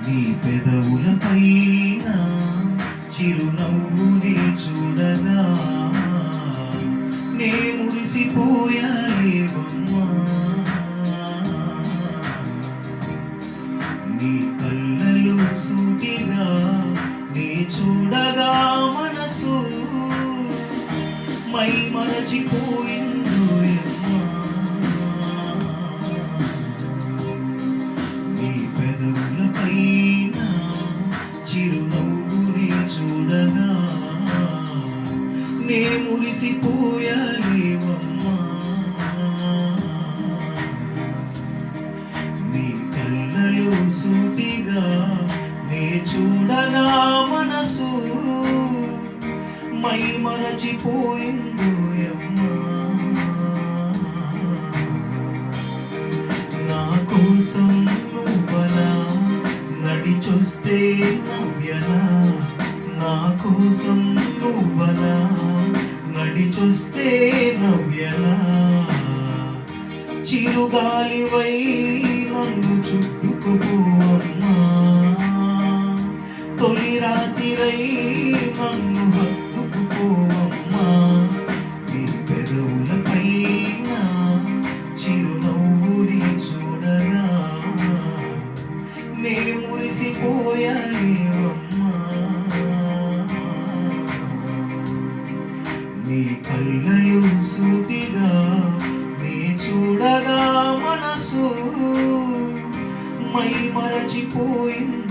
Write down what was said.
నీ పెదవులపైన చిరునవ్వుని చూడగా నే మురిసిపోయాలేవమ్మా. నీ కళ్ళలో సూటిగా నే చూడగా మనసు మై మరచిపోయిందో యమ్మా. నీ పెదవులపైన చిరునవ్వుని చూడగా నే మురిసిపోయాలేవమ్మా. నీ కళ్ళలో సూటిగా నే చూడగా మనసు మై మరచిపోయిందో యమ్మా. నా కోసం నువ్వలా నడిచొస్తే నవ్యలా, నా కోసం నువ్వలా నడిచొస్తే నవ్యలా, చిరుగాలివై నన్ను చుట్టుకుపోవమ్మా. తొలి రాత్రిరై నన్ను హత్తుకుపోవమ్మా. నీ పెదవులపైన చిరునవ్వుని చూడగా నే మురిసిపోయాలేవమ్మా. నీ కళ్ళలో సూటిగా నే చూడగా మనసు మై మరచిపోయింది